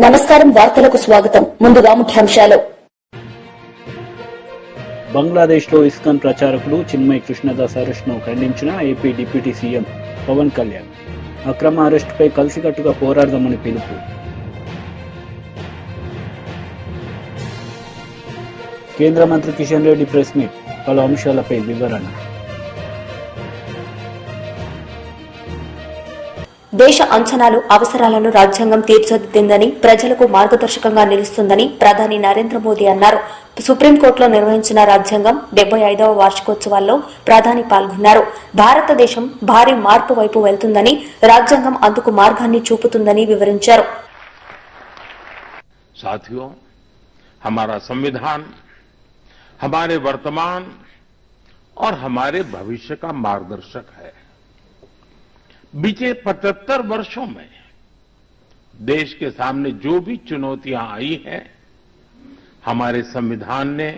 నమస్కారం వార్తలకు స్వాగతం ముందుగా ముఖ్యాంశాలు బంగ్లాదేశ్లో ఇస్కాన్ ప్రచారకుడు చిన్మయ్ కృష్ణదాస్ అరెస్టును ఖండించిన AP deputy CM Pawan Kalyan అక్రమ అరెస్టుపై కలిసికట్టుగా పోరాడదామని పిలుపు. కేంద్ర మంత్రి కిషన్ రెడ్డి ప్రెస్ మీట్ పలు అంశాలపై వివరణ. దేశ అంచనాలు అవసరాలను రాజ్యాంగం తీర్చిదిద్దిందని ప్రజలకు మార్గదర్శకంగా నిలుస్తుందని ప్రధాని నరేంద్ర మోదీ అన్నారు. సుప్రీంకోర్టులో నిర్వహించిన రాజ్యాంగం 75వ వార్షికోత్సవాల్లో ప్రధాని పాల్గొన్నారు. భారతదేశం భారీ మార్పు వైపు వెళ్తుందని రాజ్యాంగం అందుకు మార్గాన్ని చూపుతుందని వివరించారు. साथियों, हमारा संविधान हमारे वर्तमान और हमारे भविष्य का मार्गदर्शक है. बीते 75 वर्षों में देश के सामने जो भी चुनौतियां आई हैं, हमारे संविधान ने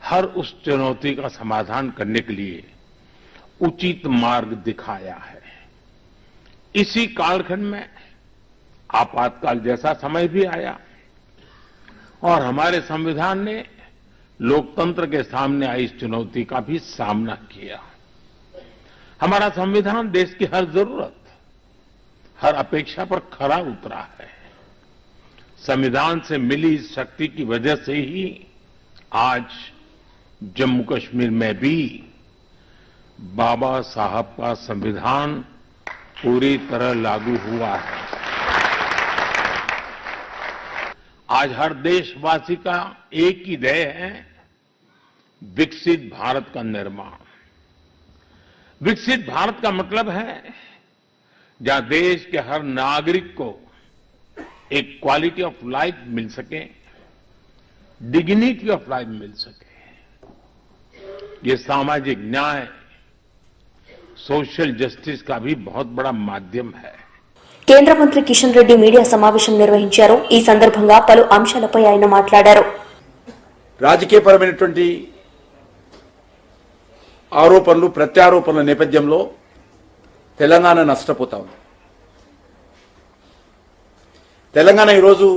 हर उस चुनौती का समाधान करने के लिए उचित मार्ग दिखाया है. इसी कालखंड में आपातकाल जैसा समय भी आया और हमारे संविधान ने लोकतंत्र के सामने आई इस चुनौती का भी सामना किया. हमारा संविधान देश की हर जरूरत, हर अपेक्षा पर खरा उतरा है. संविधान से मिली इस शक्ति की वजह से ही आज जम्मू कश्मीर में भी बाबा साहब का संविधान पूरी तरह लागू हुआ है. आज हर देशवासी का एक ही ध्येय है, विकसित भारत का निर्माण. विकसित भारत का मतलब है जहां देश के हर नागरिक को एक क्वालिटी ऑफ लाइफ मिल सके, डिग्निटी ऑफ लाइफ मिल सके. ये सामाजिक न्याय, सोशल जस्टिस का भी बहुत बड़ा माध्यम है. కేంద్ర మంత్రి కిషన్ రెడ్డి మీడియా సమావేశం నిర్వహించారు. ఈ సందర్భంగా పలు అంశాలపై ఆయన మాట్లాడారు. రాజకీయపరమైనటువంటి ఆరోపణలు ప్రత్యారోపణల నేపథ్యంలో తెలంగాణ నష్టపోతా ఉంది. తెలంగాణ ఈరోజు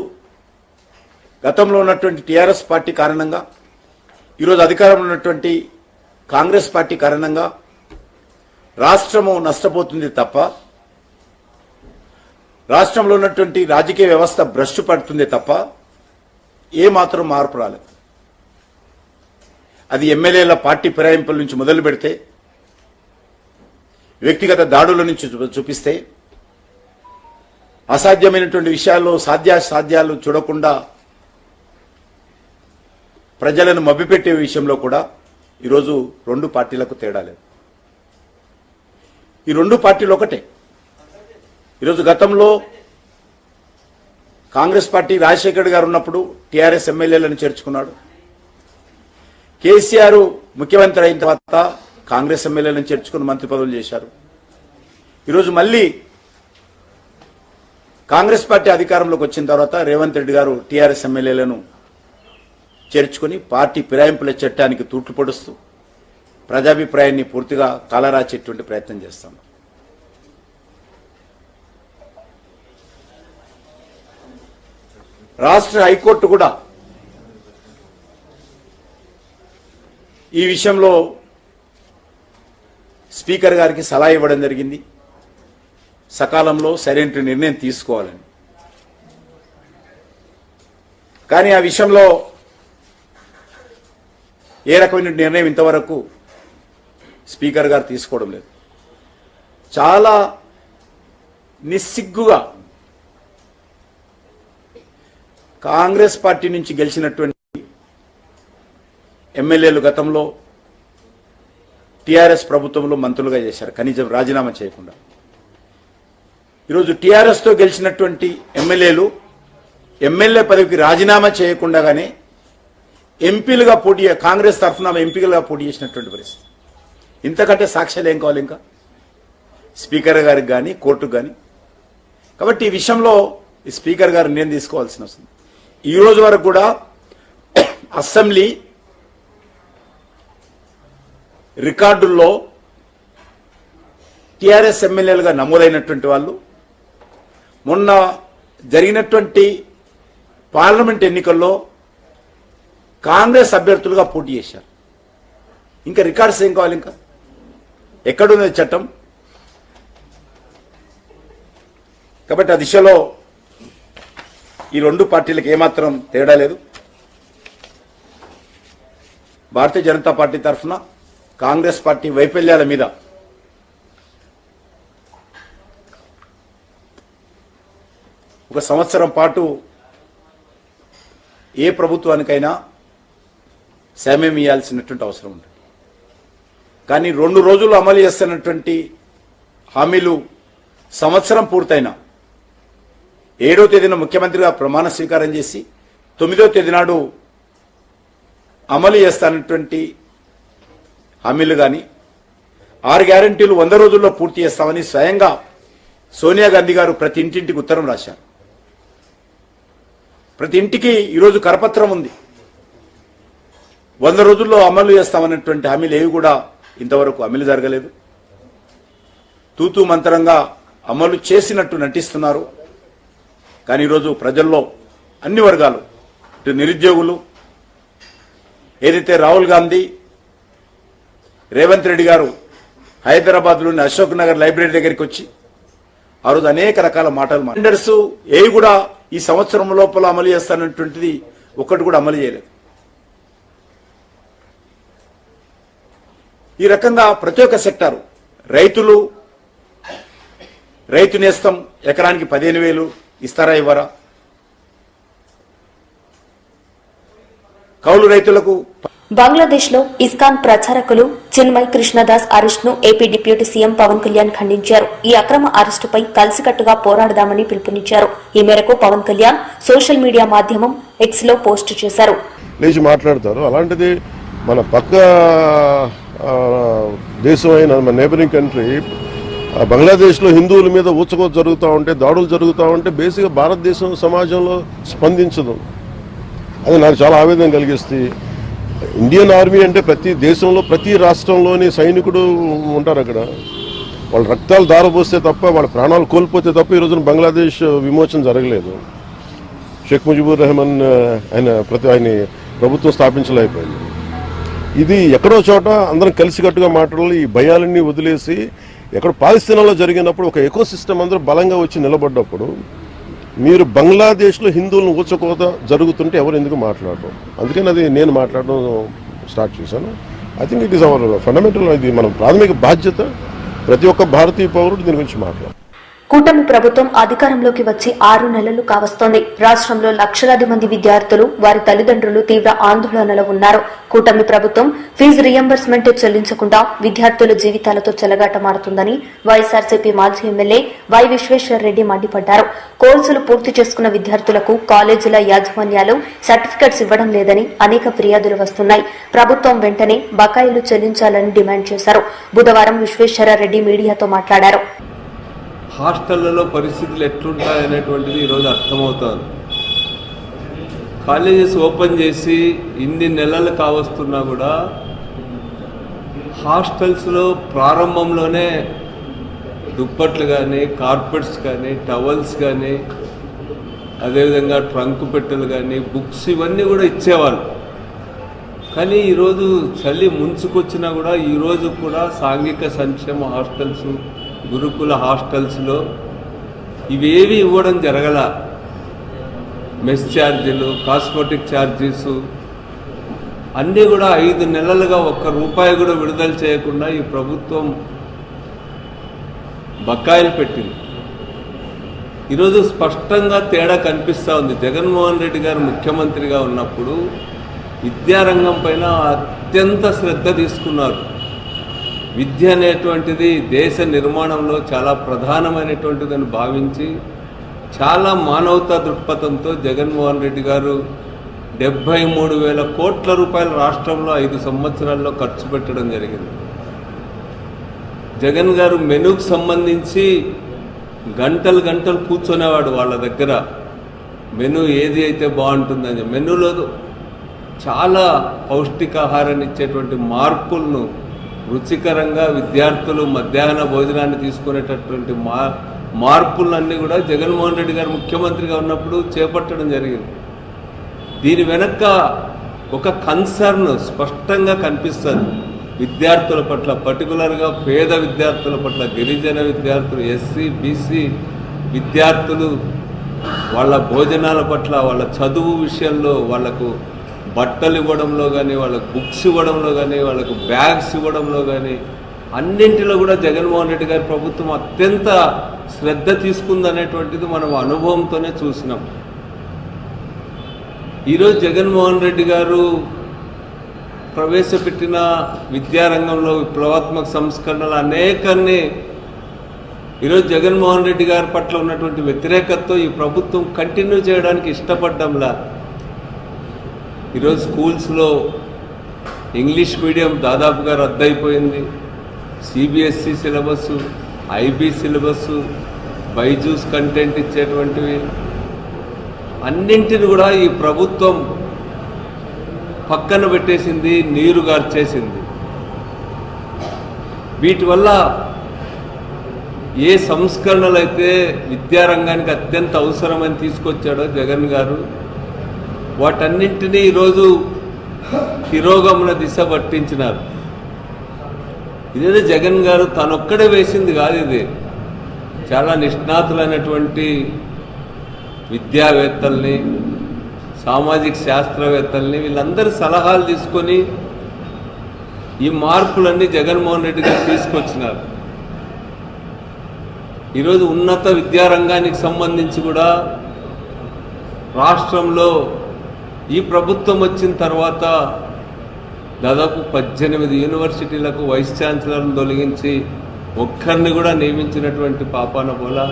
గతంలో ఉన్నటువంటి టీఆర్ఎస్ పార్టీ కారణంగా, ఈరోజు అధికారంలో ఉన్నటువంటి కాంగ్రెస్ పార్టీ కారణంగా రాష్ట్రము నష్టపోతుంది తప్ప రాష్ట్రంలో ఉన్నటువంటి రాజకీయ వ్యవస్థ భ్రష్టు పడుతుంది తప్ప ఏమాత్రం మార్పు రాలేదు. అది ఎమ్మెల్యేల పార్టీ ఫిరాయింపుల నుంచి మొదలు పెడితే, వ్యక్తిగత దాడుల నుంచి చూపిస్తే, అసాధ్యమైనటువంటి విషయాల్లో సాధ్యాలు చూడకుండా ప్రజలను మభ్యపెట్టే విషయంలో కూడా ఈరోజు రెండు పార్టీలకు తేడా లేదు. ఈ రెండు పార్టీలు ఒకటే. ఈరోజు గతంలో కాంగ్రెస్ పార్టీ రాజశేఖర్ గారు ఉన్నప్పుడు టీఆర్ఎస్ ఎమ్మెల్యేలను చేర్చుకున్నాడు. కేసీఆర్ ముఖ్యమంత్రి అయిన తర్వాత కాంగ్రెస్ ఎమ్మెల్యేలను చేర్చుకుని మంత్రి పదవులు చేశారు. ఈరోజు మళ్ళీ కాంగ్రెస్ పార్టీ అధికారంలోకి వచ్చిన తర్వాత రేవంత్ రెడ్డి గారు టీఆర్ఎస్ ఎమ్మెల్యేలను చేర్చుకుని పార్టీ ఫిరాయింపుల చట్టానికి తూట్లు పొడుస్తూ ప్రజాభిప్రాయాన్ని పూర్తిగా కాలరాచేటువంటి ప్రయత్నం చేస్తాం. రాష్ట్ర హైకోర్టు కూడా ఈ విషయంలో స్పీకర్ గారికి సలహా ఇవ్వడం జరిగింది, సకాలంలో సరైన నిర్ణయం తీసుకోవాలని. కానీ ఆ విషయంలో ఏ రకమైన నిర్ణయం ఇంతవరకు స్పీకర్ గారు తీసుకోవడం లేదు. చాలా నిస్సిగ్గుగా కాంగ్రెస్ పార్టీ నుంచి గెలిచినటువంటి ఎమ్మెల్యేలు గతంలో టీఆర్ఎస్ ప్రభుత్వంలో మంత్రులుగా చేశారు, కనీసం రాజీనామా చేయకుండా. ఈరోజు టీఆర్ఎస్ తో గెలిచినటువంటి ఎమ్మెల్యేలు ఎమ్మెల్యే పదవికి రాజీనామా చేయకుండానే ఎంపీలుగా కాంగ్రెస్ తరఫున ఎంపీలుగా పోటీ చేసినటువంటి పరిస్థితి. ఇంతకంటే సాక్ష్యాలు ఏం కావాలి ఇంకా స్పీకర్ గారికి కానీ కోర్టుకు కానీ? కాబట్టి ఈ విషయంలో ఈ స్పీకర్ గారు నిర్ణయం తీసుకోవాల్సిన అవసరం. ఈ రోజు వరకు కూడా అసెంబ్లీ రికార్డుల్లో టీఆర్ఎస్ ఎమ్మెల్యేలుగా నమోదైనటువంటి వాళ్ళు మొన్న జరిగినటువంటి పార్లమెంట్ ఎన్నికల్లో కాంగ్రెస్ అభ్యర్థులుగా పోటీ చేశారు. ఇంకా రికార్డ్స్ ఏం కావాలి? ఇంకా ఎక్కడున్నది చట్టం? కాబట్టి ఆ దిశలో ఈ రెండు పార్టీలకు ఏమాత్రం తేడా లేదు. భారతీయ జనతా పార్టీ తరఫున కాంగ్రెస్ పార్టీ వైఫల్యాల మీద ఒక సంవత్సరం పాటు ఏ ప్రభుత్వానికైనా సమయం ఇవ్వాల్సినటువంటి అవసరం ఉంటుంది. కానీ 2 రోజులు అమలు చేస్తున్నటువంటి హామీలు సంవత్సరం పూర్తయినా 7వ తేదీన ముఖ్యమంత్రిగా ప్రమాణ స్వీకారం చేసి 9వ తేదీ నాడు అమలు చేస్తానటువంటి హామీలు కానీ 6 గ్యారంటీలు 100 రోజుల్లో పూర్తి చేస్తామని స్వయంగా సోనియా గాంధీ గారు ప్రతి ఇంటింటికి ఉత్తరం రాశారు. ప్రతి ఇంటికి ఈరోజు కరపత్రం ఉంది. 100 రోజుల్లో అమలు చేస్తామన్నటువంటి హామీలు ఏవి కూడా ఇంతవరకు అమలు జరగలేదు. తూతూ మంత్రంగా అమలు చేసినట్టు నటిస్తున్నారు. కానీ ఈరోజు ప్రజల్లో అన్ని వర్గాలు, ఇటు నిరుద్యోగులు, ఏదైతే రాహుల్ గాంధీ, రేవంత్ రెడ్డి గారు హైదరాబాద్లోని అశోక్ నగర్ లైబ్రరీ దగ్గరికి వచ్చి ఆ రోజు అనేక రకాల మాటలు టెండర్స్ ఏవి కూడా ఈ సంవత్సరం లోపల అమలు చేస్తానటువంటిది ఒక్కటి కూడా అమలు చేయలేదు. ఈ రకంగా ప్రతి ఒక్క సెక్టారు, రైతులు, రైతు నేస్తం ఎకరానికి 15,000 ఇస్తారా ఇవ్వరా? కౌలు రైతులకు బంగ్లాదేశ్లో ఇస్కాన్ ప్రచారకులు చిన్మయ్ కృష్ణదాస్ అరెస్టును AP deputy CM Pawan Kalyan ఖండించారు. ఈ అక్రమ అరెస్టుపై కలిసికట్టుగా పోరాడదామని పిలుపునిచ్చారు. ఈ మేరకు పవన్ కళ్యాణ్ సోషల్ మీడియా మాధ్యమం ఎక్స్ లో పోస్టు చేశారు. లేచి మాట్లాడతారు. అలాంటిది మన పక్క దేశం అయిన మన నేబరింగ్ కంట్రీ బంగ్లాదేశ్లో హిందువుల మీద ఊచకోత జరుగుతూ ఉంటే, దాడులు జరుగుతూ ఉంటే బేసిక్గా భారతదేశం సమాజంలో స్పందించదు. అది నాకు చాలా ఆవేదన కలిగిస్తుంది. ఇండియన్ ఆర్మీ అంటే ప్రతి దేశంలో ప్రతి రాష్ట్రంలోని సైనికుడు ఉంటారు. అక్కడ వాళ్ళ రక్తాలు దారపోస్తే తప్ప, వాళ్ళ ప్రాణాలు కోల్పోతే తప్ప ఈ రోజున బంగ్లాదేశ్ విమోచన జరగలేదు. షేక్ ముజిబుర్ రెహమాన్ ఆయన ప్రభుత్వం స్థాపించలేకపోయింది. ఇది ఎక్కడో చోట అందరం కలిసికట్టుగా మాట్లాడాలి. ఈ భయాలన్నీ వదిలేసి ఎక్కడ పాలస్తీనాలో జరిగినప్పుడు ఒక ఎకో సిస్టమ్ అందరూ బలంగా వచ్చి నిలబడ్డప్పుడు మీరు బంగ్లాదేశ్లో హిందువులను ఊచకోత జరుగుతుంటే ఎవరు ఎందుకు మాట్లాడటం? అందుకని అది నేను మాట్లాడడం స్టార్ట్ చేశాను. I think it is our fundamental, ఇది మన ప్రాథమిక బాధ్యత. ప్రతి ఒక్క భారతీయ పౌరుడు దీని గురించి మాట్లాడాలి. కూటమి ప్రభుత్వం అధికారంలోకి వచ్చి 6 నెలలు కావస్తోంది. రాష్ట్రంలో లక్షలాది మంది విద్యార్థులు, వారి తల్లిదండ్రులు తీవ్ర ఆందోళనలో ఉన్నారు. కూటమి ప్రభుత్వం ఫీజు రియంబర్స్మెంట్ చెల్లించకుండా విద్యార్థుల జీవితాలతో చెలగాటమాడుతుందని వైఎస్ఆర్సీపీ మాజీ ఎమ్మెల్యే వై విశ్వేశ్వరరెడ్డి మండిపడ్డారు. కోర్సులు పూర్తి చేసుకున్న విద్యార్థులకు కాలేజీల యాజమాన్యాలు సర్టిఫికెట్స్ ఇవ్వడం లేదని అనేక ఫిర్యాదులు వస్తున్నాయి. ప్రభుత్వం వెంటనే బకాయిలు చెల్లించాలని డిమాండ్ చేశారు. బుధవారం విశ్వేశ్వరరెడ్డి మీడియాతో మాట్లాడారు. హాస్టళ్లలో పరిస్థితులు ఎట్లుంటాయనేటువంటిది ఈరోజు అర్థమవుతుంది. కాలేజెస్ ఓపెన్ చేసి ఇన్ని నెలలు కావస్తున్నా కూడా హాస్టల్స్లో ప్రారంభంలోనే దుప్పట్లు కానీ, కార్పెట్స్ కానీ, టవల్స్ కానీ, అదేవిధంగా ట్రంక్ పెట్టెలు కానీ, బుక్స్ ఇవన్నీ కూడా ఇచ్చేవాళ్ళు. కానీ ఈరోజు చలి ముంచుకొచ్చినా కూడా ఈరోజు కూడా సాంఘిక సంక్షేమ హాస్టల్స్, గురుకుల హాస్టల్స్లో ఇవేవి ఇవ్వడం జరగల. మెస్ ఛార్జీలు, కాస్మెటిక్ ఛార్జీస్ అన్నీ కూడా 5 నెలలుగా ₹1 కూడా విడుదల చేయకుండా ఈ ప్రభుత్వం బకాయిలు పెట్టింది. ఈరోజు స్పష్టంగా తేడా కనిపిస్తూ ఉంది. జగన్మోహన్ రెడ్డి గారు ముఖ్యమంత్రిగా ఉన్నప్పుడు విద్యారంగం పైన అత్యంత శ్రద్ధ తీసుకున్నారు. విద్య అనేటువంటిది దేశ నిర్మాణంలో చాలా ప్రధానమైనటువంటిదని భావించి చాలా మానవతా దృక్పథంతో జగన్మోహన్ రెడ్డి గారు 73,000 కోట్ల రూపాయలు రాష్ట్రంలో 5 సంవత్సరాల్లో ఖర్చు పెట్టడం జరిగింది. జగన్ గారు మెనూకు సంబంధించి గంటలు గంటలు కూర్చునేవాడు వాళ్ళ దగ్గర. మెనూ ఏది అయితే బాగుంటుందని మెనూలో చాలా పౌష్టికాహారాన్ని ఇచ్చేటువంటి మార్పులను, రుచికరంగా విద్యార్థులు మధ్యాహ్న భోజనాన్ని తీసుకునేటటువంటి మార్పులన్నీ కూడా జగన్మోహన్ రెడ్డి గారు ముఖ్యమంత్రిగా ఉన్నప్పుడు చేపట్టడం జరిగింది. దీని వెనక ఒక కన్సర్న్ స్పష్టంగా కనిపిస్తుంది విద్యార్థుల పట్ల, పర్టికులర్గా పేద విద్యార్థుల పట్ల, గిరిజన విద్యార్థులు, ఎస్సీ బీసీ విద్యార్థులు వాళ్ళ భోజనాల పట్ల, వాళ్ళ చదువు విషయంలో, వాళ్లకు బట్టలు ఇవ్వడంలో కానీ, వాళ్ళకు బుక్స్ ఇవ్వడంలో కానీ, వాళ్ళకు బ్యాగ్స్ ఇవ్వడంలో కానీ అన్నింటిలో కూడా జగన్మోహన్ రెడ్డి గారి ప్రభుత్వం అత్యంత శ్రద్ధ తీసుకుందనేటువంటిది మనం అనుభవంతోనే చూసినాం. ఈరోజు జగన్మోహన్ రెడ్డి గారు ప్రవేశపెట్టిన విద్యారంగంలో విప్లవాత్మక సంస్కరణలు అనేకాన్ని ఈరోజు జగన్మోహన్ రెడ్డి గారి పట్ల ఉన్నటువంటి వ్యతిరేకతతో ఈ ప్రభుత్వం కంటిన్యూ చేయడానికి ఇష్టపడ్డంలా. ఈరోజు స్కూల్స్లో ఇంగ్లీష్ మీడియం దాదాపుగా రద్దయిపోయింది. CBSE syllabus, IB syllabus, Byju's content ఇచ్చేటువంటివి అన్నింటిని కూడా ఈ ప్రభుత్వం పక్కన పెట్టేసింది, నీరు గార్చేసింది. వీటి వల్ల ఏ సంస్కరణలు అయితే విద్యారంగానికి అత్యంత అవసరమని తీసుకొచ్చాడో జగన్ గారు, వాటన్నింటినీ ఈరోజు తిరోగమన దిశ పట్టించినారు. ఇదేదో జగన్ గారు తనొక్కడే వేసింది కాదు, ఇది చాలా నిష్ణాతులైనటువంటి విద్యావేత్తల్ని, సామాజిక శాస్త్రవేత్తల్ని వీళ్ళందరి సలహాలు తీసుకొని ఈ మార్పులన్నీ జగన్మోహన్ రెడ్డి గారు తీసుకొచ్చినారు. ఈరోజు ఉన్నత విద్యారంగానికి సంబంధించి కూడా రాష్ట్రంలో ఈ ప్రభుత్వం వచ్చిన తర్వాత దాదాపు 18 యూనివర్సిటీలకు వైస్ ఛాన్సలర్ను తొలగించి ఒక్కరిని కూడా నియమించినటువంటి పాపాన పోలా.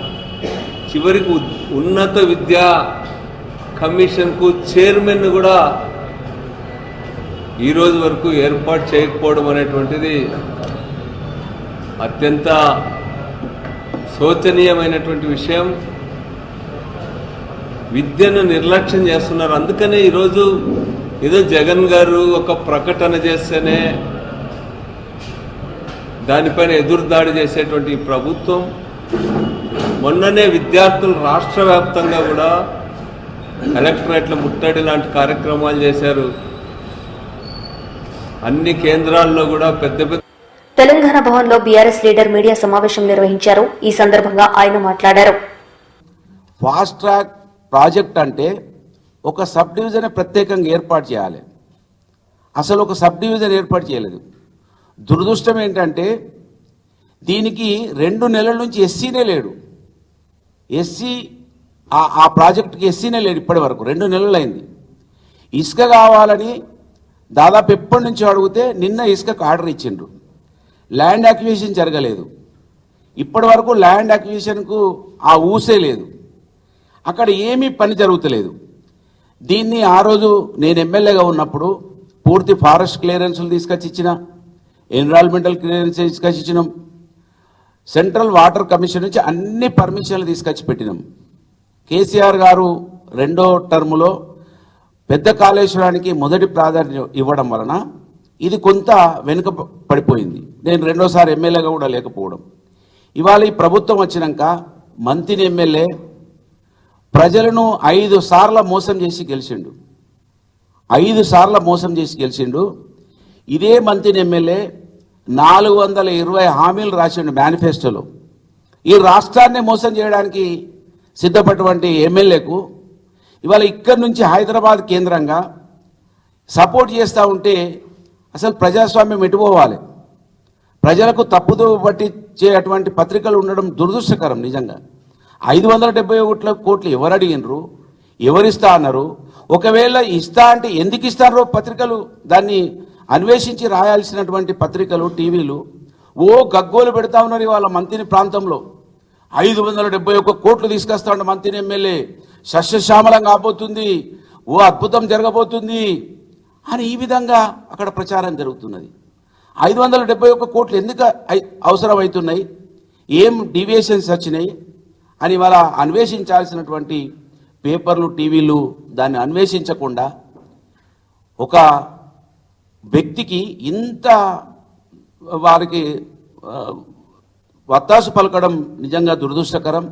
చివరికి ఉన్నత విద్యా కమిషన్కు చైర్మన్ కూడా ఈరోజు వరకు ఏర్పాటు చేయకపోవడం అనేటువంటిది అత్యంత శోచనీయమైనటువంటి విషయం. విద్యను నిర్లక్ష్యం చేస్తున్నారు. అందుకనే ఈరోజు ఏదో జగన్ గారు ఒక ప్రకటన చేస్తేనే దానిపైన ఎదురుదాడి చేసేటువంటి ఈ ప్రభుత్వం మొన్ననే విద్యార్థులు రాష్ట్ర వ్యాప్తంగా కూడా కలెక్టరేట్ల ముట్టడి లాంటి కార్యక్రమాలు చేశారు. అన్ని కేంద్రాల్లో కూడా పెద్ద పెద్ద తెలంగాణ భవన్లో బీఆర్ఎస్ లీడర్ మీడియా సమావేశం నిర్వహించారు. ఈ సందర్భంగా ఆయన మాట్లాడారు. ఫాస్ట్ ట్రాక్ ప్రాజెక్ట్ అంటే ఒక సబ్ డివిజన్ ప్రత్యేకంగా ఏర్పాటు చేయాలి. అసలు ఒక సబ్ డివిజన్ ఏర్పాటు చేయలేదు. దురదృష్టం ఏంటంటే దీనికి 2 నెలల నుంచి ఎస్సీనే లేడు. ఎస్సీ ఆ ప్రాజెక్టుకి ఎస్సీనే లేడు ఇప్పటి వరకు. 2 నెలలైంది. ఇసుక కావాలని దాదాపు ఎప్పటి నుంచి అడిగితే నిన్న ఇసుకకు ఆర్డర్ ఇచ్చిండ్రు. ల్యాండ్ అక్విజిషన్ జరగలేదు. ఇప్పటి వరకు ల్యాండ్ అక్విజిషన్కు ఆ ఊసే లేదు. అక్కడ ఏమీ పని జరుగుతలేదు. దీన్ని ఆ రోజు నేను ఎమ్మెల్యేగా ఉన్నప్పుడు పూర్తి ఫారెస్ట్ క్లియరెన్స్లు తీసుకొచ్చి ఇచ్చిన, ఎన్విరాన్మెంటల్ క్లియరెన్స్ తీసుకొచ్చి ఇచ్చినాం, సెంట్రల్ వాటర్ కమిషన్ నుంచి అన్ని పర్మిషన్లు తీసుకొచ్చి పెట్టినాం. కేసీఆర్ గారు 2వ టర్ములో పెద్ద కాళేశ్వరానికి మొదటి ప్రాధాన్యం ఇవ్వడం వలన ఇది కొంత వెనుక పడిపోయింది. నేను 2వసారి ఎమ్మెల్యేగా కూడా లేకపోవడం. ఇవాళ ఈ ప్రభుత్వం వచ్చినాక మంత్రి ఎమ్మెల్యే ప్రజలను 5 సార్లు మోసం చేసి గెలిచిండు. 5 సార్లు మోసం చేసి గెలిచిండు. ఇదే మంత్రి ఎమ్మెల్యే 420 హామీలు రాసిండు మేనిఫెస్టోలో. ఈ రాష్ట్రాన్ని మోసం చేయడానికి సిద్ధపడినటువంటి ఎమ్మెల్యేకు ఇవాళ ఇక్కడి నుంచి హైదరాబాద్ కేంద్రంగా సపోర్ట్ చేస్తూ ఉంటే అసలు ప్రజాస్వామ్యం ఎటుపోవాలి? ప్రజలకు తప్పుదో పట్టించే అటువంటి పత్రికలు ఉండడం దురదృష్టకరం. నిజంగా 571 కోట్లు ఎవరు అడిగినరు? ఎవరిస్తా అన్నారు? ఒకవేళ ఇస్తా అంటే ఎందుకు ఇస్తారో పత్రికలు దాన్ని అన్వేషించి రాయాల్సినటువంటి పత్రికలు, టీవీలు గగ్గోలు పెడతా ఉన్నారు. ఇవాళ మంత్రి ప్రాంతంలో 571 కోట్లు తీసుకొస్తా ఉన్న మంత్రి ఎమ్మెల్యే సస్యశ్యామలం కాబోతుంది, అద్భుతం జరగబోతుంది అని ఈ విధంగా అక్కడ ప్రచారం జరుగుతున్నది. 571 కోట్లు ఎందుకు అవసరమవుతున్నాయి, ఏం డీవియేషన్స్ వచ్చినాయి అని వాళ్ళ అన్వేషించాల్సినటువంటి పేపర్లు, టీవీలు దాన్ని అన్వేషించకుండా ఒక వ్యక్తికి ఇంత వారికి వత్తాసు పలకడం నిజంగా దురదృష్టకరం.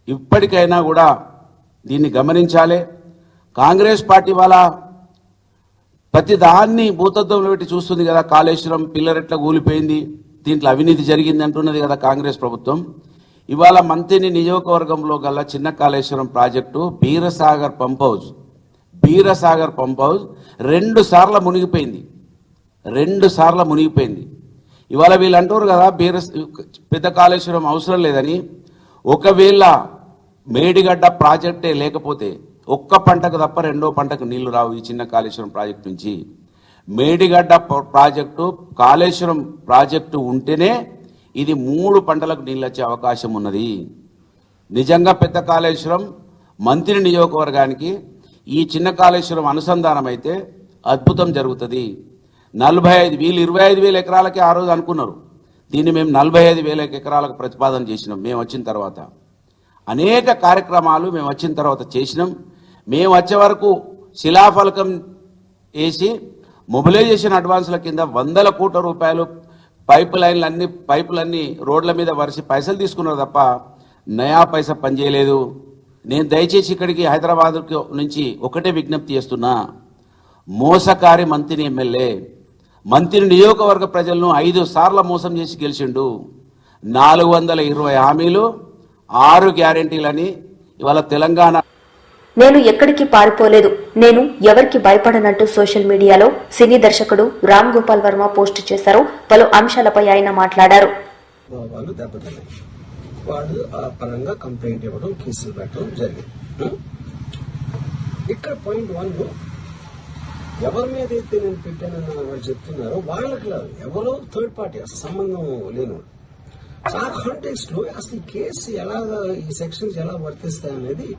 ఇప్పటికైనా కూడా దీన్ని గమనించాలి. కాంగ్రెస్ పార్టీ వాళ్ళ ప్రతి దాన్ని భూతత్వంలో పెట్టి చూస్తుంది కదా. కాళేశ్వరం పిల్లర్ ఎట్లా కూలిపోయింది, దీంట్లో అవినీతి జరిగింది అంటున్నది కదా కాంగ్రెస్ ప్రభుత్వం. ఇవాళ మంత్రిని నియోజకవర్గంలో గల చిన్న Kaleshwaram project Beerasagar pump house 2 సార్లు మునిగిపోయింది. ఇవాళ వీళ్ళు అంటారు కదా పెద్ద కాళేశ్వరం అవసరం లేదని. ఒకవేళ మేడిగడ్డ ప్రాజెక్టే లేకపోతే ఒక్క పంటకు తప్ప రెండో పంటకు నీళ్లు రావు ఈ చిన్న కాళేశ్వరం ప్రాజెక్టు నుంచి. మేడిగడ్డ ప్రాజెక్టు కాళేశ్వరం ప్రాజెక్టు ఉంటేనే ఇది 3 పంటలకు నీళ్ళు వచ్చే అవకాశం ఉన్నది. నిజంగా పెద్ద కాళేశ్వరం మంత్రి నియోజకవర్గానికి ఈ చిన్న కాళేశ్వరం అనుసంధానం అయితే అద్భుతం జరుగుతుంది. 25,000 ఎకరాలకే ఆ రోజు అనుకున్నారు. దీన్ని మేము 45,000 ఎకరాలకు ప్రతిపాదన చేసినాం. మేము వచ్చిన తర్వాత అనేక కార్యక్రమాలు మేము వచ్చిన తర్వాత చేసినాం. మేము వచ్చే వరకు శిలాఫలకం వేసి మొబిలైజేషన్ అడ్వాన్స్ల కింద 100 కోట్ల రూపాయలు పైపులన్నీ రోడ్ల మీద వరిసి పైసలు తీసుకున్నారు తప్ప నయా పైసా పనిచేయలేదు. నేను దయచేసి ఇక్కడికి హైదరాబాద్ నుంచి ఒకటే విజ్ఞప్తి చేస్తున్నా. మోసకారి మంత్రి ఎమ్మెల్యే మంత్రి నియోజకవర్గ ప్రజలను 5 సార్లు మోసం చేసి గెలిచిండు. 420 హామీలు 6 గ్యారెంటీలని ఇవాళ తెలంగాణ. నేను ఎక్కడికి పారిపోలేదు, నేను ఎవరికి భయపడనంటూ సోషల్ మీడియాలో సినీ దర్శకుడు రామ్ గోపాల్ వర్మ పోస్టు చేశారు. పలు అంశాలపై ఆయన మాట్లాడారు. వాళ్ళు దెబ్బతిన్నాయి, వాళ్ళు ఆ పరంగా కంప్లైంట్ ఇవ్వడం, కేసులు పెట్టడం జరిగింది. ఇక్కడ పాయింట్ 1 ఎవరి మీద అయితే నేను పెట్టానని వాళ్ళు చెప్తున్నారో వాళ్ళకి లేదు, ఎవరో థర్డ్ పార్టీ అసలు సంబంధం లేని. ఆ కాంటెక్స్ట్ లో అసలు ఈ కేసు ఎలాగా, ఈ సెక్షన్స్ ఎలా వర్తిస్తాయి అనేది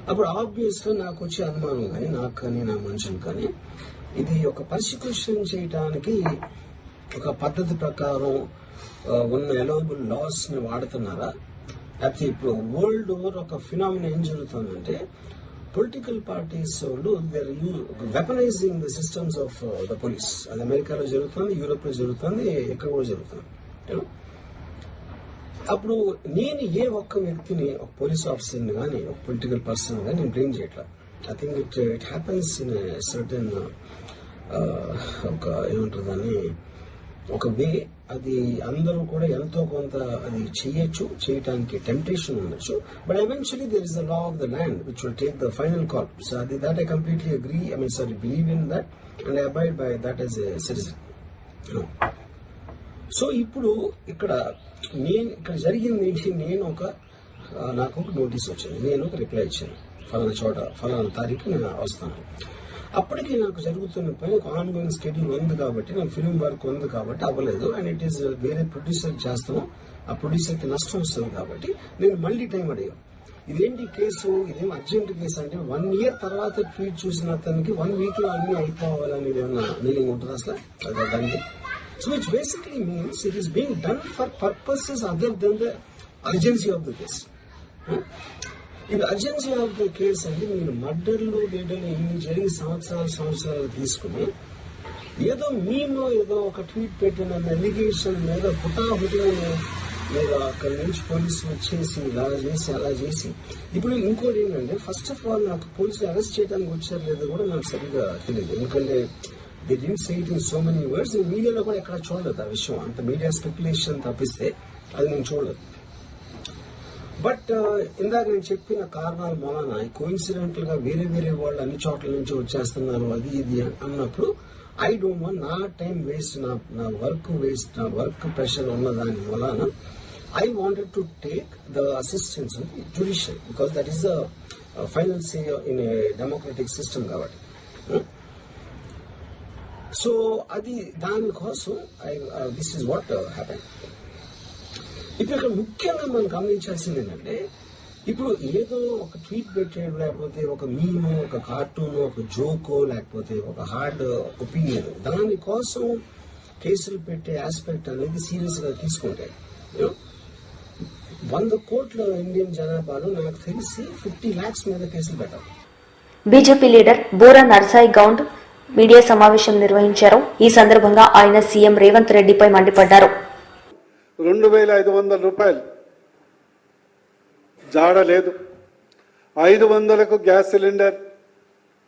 అప్పుడు ఆబ్వియస్ గా నాకు వచ్చే అనుమానం కానీ, నాకు కానీ నా మనుషులు కానీ, ఇది ఒక పర్సిక్యూషన్ చేయడానికి ఒక పద్ధతి ప్రకారం ఉన్న ఎలవబుల్ లాస్ ని వాడుతున్నారా? అయితే ఇప్పుడు వరల్డ్ ఓవర్ ఒక ఫినామినా ఏం జరుగుతుందంటే పొలిటికల్ పార్టీస్ వాళ్ళు they're weaponizing the systems of the police. అది అమెరికాలో జరుగుతుంది, యూరోప్ లో జరుగుతుంది, ఎక్కడ కూడా జరుగుతుంది. అప్పుడు నేను ఏ ఒక్క వ్యక్తిని, ఒక పోలీస్ ఆఫీసర్ని కానీ, ఒక పొలిటికల్ పర్సన్ కానీ నేను బ్లేమ్ చేయట్లా. I think it happens in certain ఒక ఏమంటారు దాన్ని, ఒక వే. అది అందరూ కూడా ఎంతో కొంత అది చేయటానికి టెంప్టేషన్ ఉండొచ్చు. But eventually there is the law of the land which will take the final call. So అది that I completely agree, believe in that and I abide by that as a citizen. So ఇప్పుడు ఇక్కడ జరిగింది ఏంటి, నాకు ఒక notice వచ్చింది, నేను ఒక రిప్లై ఇచ్చాను, ఫలానా చోట ఫలానా తారీఖు నేను వస్తాను. అప్పటికి నాకు జరుగుతున్న పని ఒక ఆన్గోయింగ్ షెడ్యూల్ ఉంది కాబట్టి, నాకు ఫిల్మ్ వర్క్ ఉంది కాబట్టి అవ్వలేదు. అండ్ ఇట్ ఈస్ వేరే ప్రొడ్యూసర్ చేస్తాను, ఆ ప్రొడ్యూసర్కి నష్టం వస్తుంది కాబట్టి నేను మళ్ళీ టైం అడిగాను. ఇదేంటి కేసు, ఇదేం అర్జెంట్ కేసు అంటే 1 year తర్వాత ట్వీట్ చూసిన అతనికి 1 week లో అన్ని అయిపోవాలనేది ఏమన్నా మీనింగ్ ఉంటుంది అసలు దానికి? So which basically means it is being done for purposes other than the urgency of the case. In urgency of the case అంటే మీరు మర్డర్లు ఇన్ని జరిగి సంవత్సరాలు తీసుకుని ఏదో మేము ఏదో ఒక ట్వీట్ పెట్టిన ఎలిగేషన్ మీద హుటాహుటిని మీరు అక్కడి నుంచి పోలీసులు వచ్చేసి అలా చేసి ఇప్పుడు ఇంకోటి ఏంటంటే, ఫస్ట్ ఆఫ్ ఆల్ నాకు పోలీసులు అరెస్ట్ చేయడానికి వచ్చారు లేదో కూడా నాకు సరిగ్గా తెలియదు. ఎందుకంటే they didn't say it in so many words. In మీడియాలో కూడా ఎక్కడ చూడలేదు ఆ విషయం, అంత మీడియా స్పెక్యులేషన్ తప్పిస్తే అది నేను చూడలేదు. బట్ ఇందాక నేను చెప్పిన కారణాల మూలన కోఇన్సిడెంటల్ గా వేరే వాళ్ళు అన్ని చోట్ల నుంచి వచ్చేస్తున్నారు అది ఇది అన్నప్పుడు ఐ డోంట్ వాంట్ నా టైం వేస్ట్, నా వర్క్ వేస్ట్, నా వర్క్ ప్రెషర్ ఉన్న దాని మూలన I wanted to take the assistance of the judicial because that is the final say in a democratic system కాబట్టి. సో అది దానికోసం దిస్ ఇస్ వాట్ హ్యాపెన్. ఇప్పుడు ఇక్కడ ముఖ్యంగా మనం గమనించాల్సింది ఏంటంటే, ఇప్పుడు ఏదో ఒక ట్వీట్ పెట్టాడు, లేకపోతే ఒక మీము, ఒక కార్టూన్, ఒక జోకో, లేకపోతే ఒక హార్డ్ ఒపీనియన్, దానికోసం కేసులు పెట్టే ఆస్పెక్ట్ అనేది సీరియస్ గా తీసుకుంటాయి. 100 కోట్ల ఇండియన్ జనాభాలో నాకు తెలిసి 50 lakhs మీద కేసులు పెట్టారు. BJP leader Boora Narsaiah Goud media సమావేశం నిర్వహించారు. ఈ సందర్భంగా ఆయన సీఎం రేవంత్ రెడ్డిపై మండిపడ్డారు. 2,500 రూపాయలు జాడ లేదు. 500కు గ్యాస్ సిలిండర్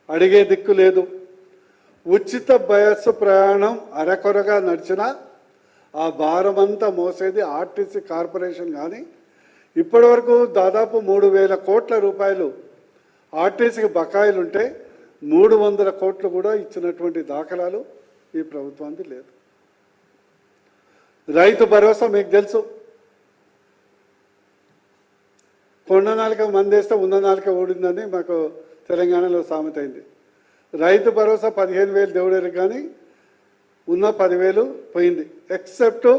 అడిగే దిక్కు లేదు. ఉచిత బస్సు ప్రయాణం అరకొరగా నడిచినా ఆ భారమంతా మోసేది ఆర్టీసీ కార్పొరేషన్. కానీ ఇప్పటి వరకు దాదాపు 3,000 కోట్ల రూపాయలు ఆర్టీసీకి బకాయిలుంటే 300 కోట్లు కూడా ఇచ్చినటువంటి దాఖలాలు ఈ ప్రభుత్వానికి లేదు. రైతు భరోసా మీకు తెలుసు, కొండ నాలుక మందేస్తే ఉన్న నాలుక ఓడిందని మాకు తెలంగాణలో సామెత అయింది. రైతు భరోసా 15,000 దేవుడేరు కానీ ఉన్న 10,000 పోయింది. ఎక్సెప్ట్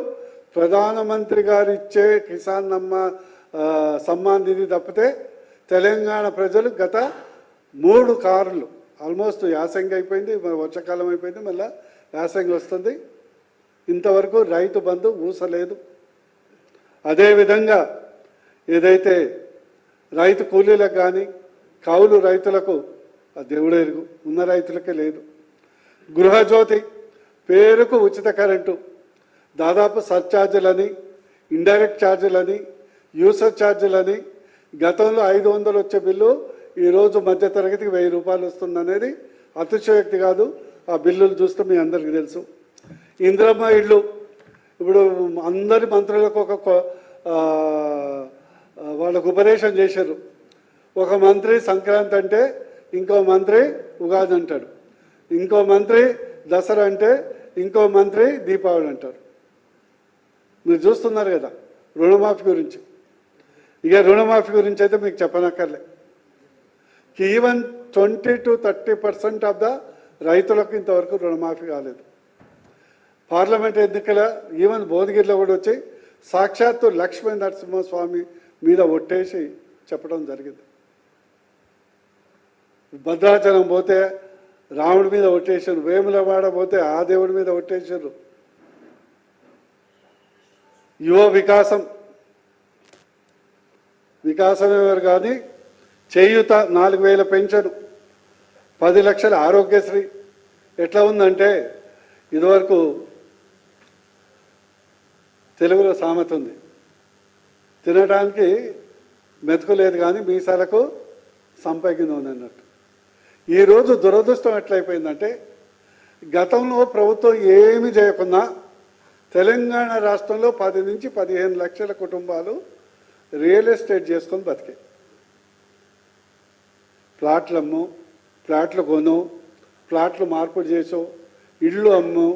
ప్రధానమంత్రి గారు ఇచ్చే కిసాన్ సమ్మాన్ నిధి తప్పితే తెలంగాణ ప్రజలు గత 3 కార్లు ఆల్మోస్ట్ యాసంగి అయిపోయింది, వర్షాకాలం అయిపోయింది, మళ్ళీ యాసంగి వస్తుంది, ఇంతవరకు రైతు బంధు ఊసలేదు. అదేవిధంగా ఏదైతే రైతు కూలీలకు కానీ కౌలు రైతులకు ఆ దేవుడెరుగు, ఉన్న రైతులకే లేదు. గృహజ్యోతి పేరుకు ఉచిత కరెంటు, దాదాపు సర్ఛార్జీలని, ఇండైరెక్ట్ ఛార్జీలని, యూసర్ ఛార్జీలని, గతంలో 500 వచ్చే బిల్లు ఈరోజు మధ్యతరగతికి 1,000 రూపాయలు వస్తుందనేది అతిశయోక్తి కాదు. ఆ బిల్లులు చూస్తే మీ అందరికీ తెలుసు. ఇందిరమ్మ ఇళ్ళు ఇప్పుడు అందరి మంత్రులకు వాళ్ళకు ఉపదేశం చేశారు. ఒక మంత్రి సంక్రాంతి అంటే ఇంకో మంత్రి ఉగాది అంటాడు, ఇంకో మంత్రి దసరా అంటే ఇంకో మంత్రి దీపావళి అంటారు. మీరు చూస్తున్నారు కదా రుణమాఫీ గురించి. ఇక రుణమాఫీ గురించి అయితే మీకు చెప్పనక్కర్లే. ఈవెన్ 20 to 30% ఆఫ్ ద రైతులకు ఇంతవరకు రుణమాఫీ కాలేదు. పార్లమెంట్ ఎన్నికల ఈవెన్ భువనగిరిలో కూడా వచ్చి సాక్షాత్తు లక్ష్మీ నరసింహస్వామి మీద ఒట్టేసి చెప్పడం జరిగింది. భద్రాచలం పోతే రాముడి మీద ఒట్టేశారు, వేములవాడ పోతే ఆ దేవుడి మీద ఒట్టేశారు. యువ వికాసమేవారు కానీ చేయూత 4,000 పెన్షన్, 10 లక్షల ఆరోగ్యశ్రీ. ఎట్లా ఉందంటే ఇదివరకు తెలుగులో సామెత ఉంది, తినడానికి మెతుకు లేదు కానీ మీసాలకు సంపగిన ఉంది అన్నట్టు. ఈరోజు దురదృష్టం ఎట్లయిపోయిందంటే గతంలో ప్రభుత్వం ఏమి చేయకున్నా తెలంగాణ రాష్ట్రంలో 10 నుంచి 15 లక్షల కుటుంబాలు రియల్ ఎస్టేట్ చేసుకొని బతికే. ప్లాట్లు అమ్ము, ప్లాట్లు కొను, ప్లాట్లు మార్పు చేసో, ఇళ్ళు అమ్ము,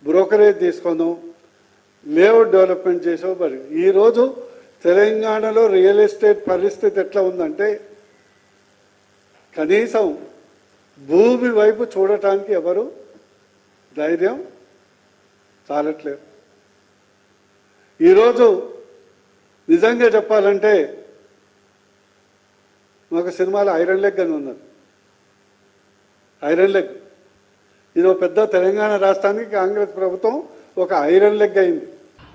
బ్రోకరేజ్ తీసుకోను, లేఅవుట్ డెవలప్మెంట్ చేసో. మరి ఈరోజు తెలంగాణలో రియల్ ఎస్టేట్ పరిస్థితి ఎట్లా ఉందంటే కనీసం భూమి వైపు చూడటానికి ఎవరు ధైర్యం చాలట్లేదు. ఈరోజు నిజంగా చెప్పాలంటే మాకు సినిమాలో ఐరన్ లెగ్ అని ఉన్నారు. ఐరన్ లెగ్ ఇది ఒక పెద్ద తెలంగాణ రాష్ట్రానికి కాంగ్రెస్ ప్రభుత్వం ఒక ఐరన్ లెగ్ అయింది.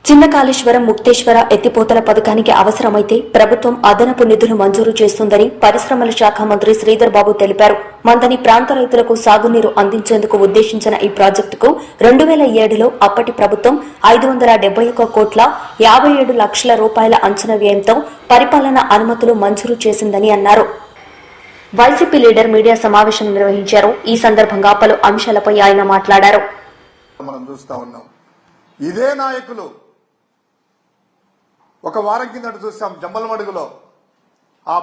చిన్న కాళేశ్వరం ముక్తేశ్వర ఎత్తిపోతల పథకానికి అవసరమైతే ప్రభుత్వం అదనపు నిధులు మంజూరు చేస్తుందని పరిశ్రమల శాఖ మంత్రి శ్రీధర్ బాబు తెలిపారు. మందని ప్రాంత రైతులకు సాగునీరు అందించేందుకు ఉద్దేశించిన ఈ ప్రాజెక్టుకు 2007లో అప్పటి ప్రభుత్వం 571 కోట్ల 57 లక్షల రూపాయల అంచనా వ్యయంతో పరిపాలనా అనుమతులు మంజూరు చేసిందని అన్నారు. వైసీపీ లీడర్ మీడియా సమావేశం నిర్వహించారు. ఈ సందర్భంగా పలు అంశాలపై ఆయన మాట్లాడారు. మనం చూస్తా ఉన్నాం, ఇదే నాయకులు ఒక వారం కిందట చూసాం జమ్మలమడుగులో ఆ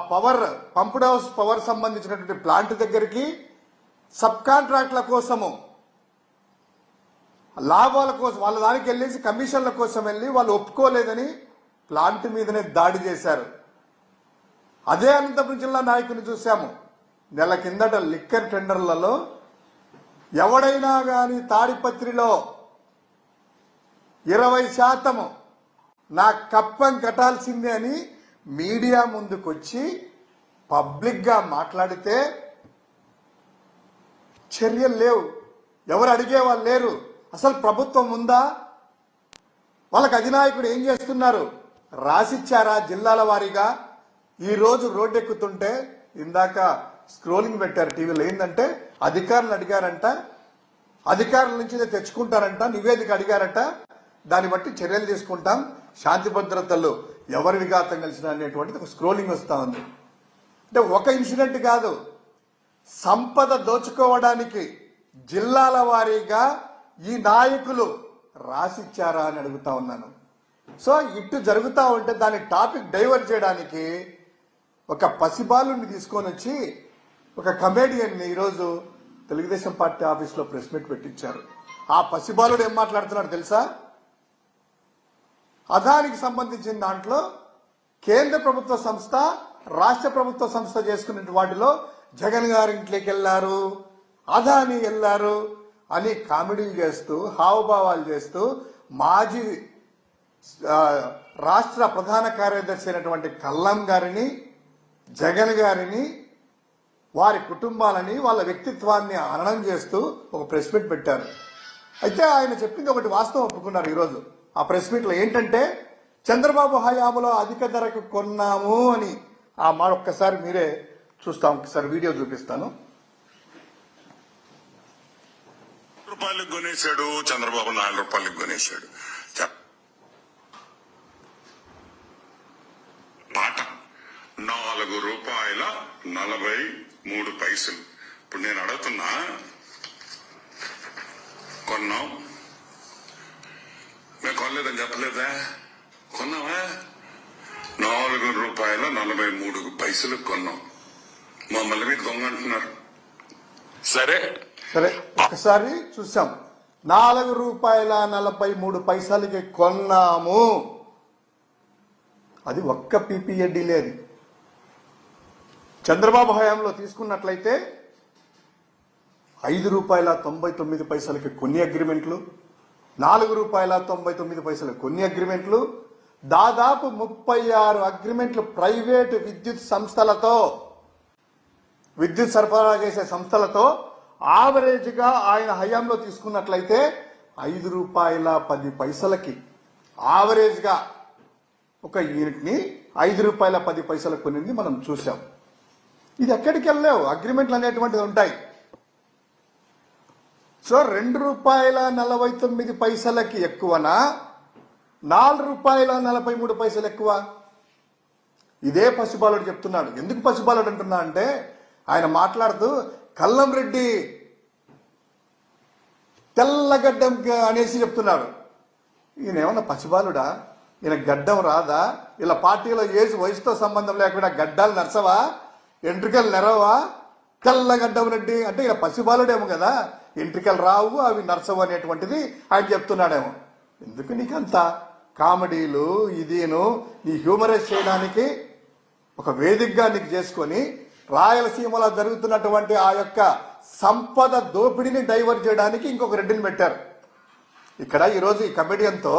పంప్డ్ హౌస్ పవర్ సంబంధించినటువంటి ప్లాంట్ దగ్గరికి సబ్ కాంట్రాక్ట్ల కోసము లాభాల కోసం వాళ్ళ దానికి వెళ్ళేసి కమిషన్ల కోసం వెళ్ళి వాళ్ళు ఒప్పుకోలేదని ప్లాంట్ మీదనే దాడి చేశారు. అదే అనంతపురం జిల్లా నాయకుని చూశాము. నెల కిందట లిక్కర్ టెండర్లలో ఎవడైనా గాని తాడిపత్రిలో 20% నా కప్పం కట్టాల్సిందే అని మీడియా ముందుకొచ్చి పబ్లిక్ గా మాట్లాడితే చర్యలు లేవు, ఎవరు అడిగేవాళ్ళు లేరు. అసలు ప్రభుత్వం ఉందా? వాళ్ళకి అధినాయకుడు ఏం చేస్తున్నారు? రాసిచ్చారా జిల్లాల వారీగా? ఈ రోజు రోడ్డు ఎక్కుతుంటే ఇందాక స్క్రోలింగ్ పెట్టారు టీవీలో, ఏంటంటే అధికారులు అడిగారంట, అధికారుల నుంచి తెచ్చుకుంటారంట, నివేదిక అడిగారట, దాన్ని బట్టి చర్యలు తీసుకుంటాం, శాంతి భద్రతలు ఎవరి విఘాతం కలిసిన అనేటువంటిది ఒక స్క్రోలింగ్ వస్తూ ఉంది. అంటే ఒక ఇన్సిడెంట్ కాదు, సంపద దోచుకోవడానికి జిల్లాల వారీగా ఈ నాయకులు రాసిచ్చారా అని అడుగుతా ఉన్నాను. సో ఇటు జరుగుతూ ఉంటే దాని టాపిక్ డైవర్ట్ చేయడానికి ఒక పసిబాలుని తీసుకొని వచ్చి ఒక కమేడియన్ని ఈరోజు తెలుగుదేశం పార్టీ ఆఫీస్లో ప్రెస్ మీట్ పెట్టించారు. ఆ పసిబాలుడు ఏం మాట్లాడుతున్నాడు తెలుసా? అదానికి సంబంధించిన దాంట్లో కేంద్ర ప్రభుత్వ సంస్థ, రాష్ట్ర ప్రభుత్వ సంస్థ చేసుకునే వాటిలో జగన్ గారి ఇంట్లోకి వెళ్లారు, అదాని వెళ్లారు అని కామెడీలు చేస్తూ, హావభావాలు చేస్తూ మాజీ రాష్ట్ర ప్రధాన కార్యదర్శి అయినటువంటి కల్లం గారిని, జగన్ గారిని, వారి కుటుంబాలని, వాళ్ళ వ్యక్తిత్వాన్ని హననం చేస్తూ ఒక ప్రెస్ మీట్ పెట్టారు. అయితే ఆయన చెప్పింది ఒకటి వాస్తవం ఒప్పుకున్నారు ఈరోజు ఆ ప్రెస్ మీట్ లో. ఏంటంటే చంద్రబాబు హయాంలో అధిక ధరకు కొన్నాము అని ఆ మాట ఒక్కసారి మీరే చూస్తాం. ఒకసారి వీడియో చూపిస్తాను. రూపాయలకు కొనేశాడు చంద్రబాబు, 4 రూపాయలకు కొనేశాడు. పాట 4 రూపాయల 43 పైసలు. ఇప్పుడు నేను అడుగుతున్నా, కొన్నాం, మేము కొనలేదని చెప్పలేదా? కొన్నావా? 4 రూపాయల 43 పైసలు కొన్నాం. మమ్మల్ని మీరు దొంగ అంటున్నారు. సరే సరే ఒకసారి చూసాం, 4 రూపాయల 43 పైసలకి కొన్నాము. అది ఒక్క పీపీఎడ్డీ లేదు. చంద్రబాబు హయాంలో తీసుకున్నట్లయితే 5 రూపాయల 99 పైసలకి కొన్ని అగ్రిమెంట్లు, 4 రూపాయల 99 పైసలకు కొన్ని అగ్రిమెంట్లు, దాదాపు 36 అగ్రిమెంట్లు ప్రైవేటు విద్యుత్ సంస్థలతో, విద్యుత్ సరఫరా చేసే సంస్థలతో ఆవరేజ్ గా ఆయన హయాంలో తీసుకున్నట్లయితే 5 రూపాయల 10 పైసలకి ఆవరేజ్ గా ఒక యూనిట్ ని 5 రూపాయల 10 పైసలకు కొనింది మనం చూసాం. ఇది ఎక్కడికి వెళ్ళలేవు, అగ్రిమెంట్లు అనేటువంటిది ఉంటాయి. సో 2 రూపాయల 49 పైసలకి ఎక్కువనా, 4 రూపాయల 43 పైసలు ఎక్కువ? ఇదే పసిబాలుడు చెప్తున్నాడు. ఎందుకు పసిబాలుడు అంటున్నా అంటే ఆయన మాట్లాడుతూ కల్లం రెడ్డి తెల్లగడ్డం అనేసి చెప్తున్నాడు. ఈయన ఏమన్నా పసిబాలుడా? ఈయన గడ్డం రాదా? ఇలా పార్టీలో ఏజ్ వయసుతో సంబంధం లేకుండా గడ్డాలు నరసవా, ఎంట్రికలు నెరవా? తెల్లగడ్డం రెడ్డి అంటే ఈయన పసిబాలుడేమో కదా, ఎంట్రికలు రావు, అవి నరసవు అనేటువంటిది ఆయన చెప్తున్నాడేమో. ఎందుకు నీకంత కామెడీలు? ఇదేను నీ హ్యూమరైజ్ చేయడానికి ఒక వేదికగా నీకు చేసుకొని రాయలసీమలో జరుగుతున్నటువంటి ఆ యొక్క సంపద దోపిడీని డైవర్ట్ చేయడానికి ఇంకొక రెడ్డిని పెట్టారు. ఇక్కడ ఈరోజు ఈ కమెడియన్తో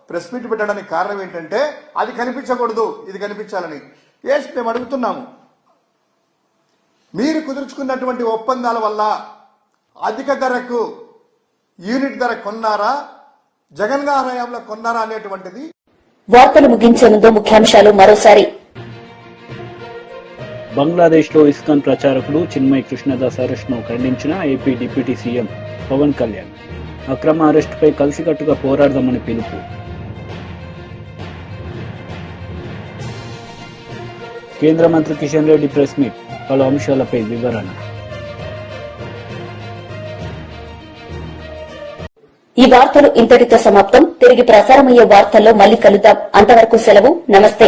ప్రెస్ మీట్ పెట్టడానికి కారణం ఏంటంటే అది కనిపించకూడదు, ఇది కనిపించాలని. ఎస్, మేము అడుగుతున్నాము, మీరు కుదుర్చుకున్నటువంటి ఒప్పందాల వల్ల అధిక ధరకు యూనిట్ ధర కొన్నారా, జగన్ గారి హయాంలో కొన్నారా అనేటువంటిది. వార్తలు ముగించే ముందు ముఖ్యాంశాలు మరోసారి. బంగ్లాదేశ్లో ఇస్కాన్ ప్రచారకుడు చిన్మయ్ కృష్ణదాస్ అరెస్ట్ను ఖండించిన AP deputy CM Pawan Kalyan. అక్రమ అరెస్టుపై కలిసికట్టుగా పోరాడదామని పిలుపు. కేంద్ర మంత్రి కిషన్ రెడ్డి ప్రెస్ మీట్, పలు అంశాలపై వివరణ. ఈ వార్తలు ఇంతటితో సమాప్తం. తిరిగి ప్రసారమయ్యే వార్తల్లో మళ్లీ కలుద్దాం. అంతవరకు సెలవు. నమస్తే.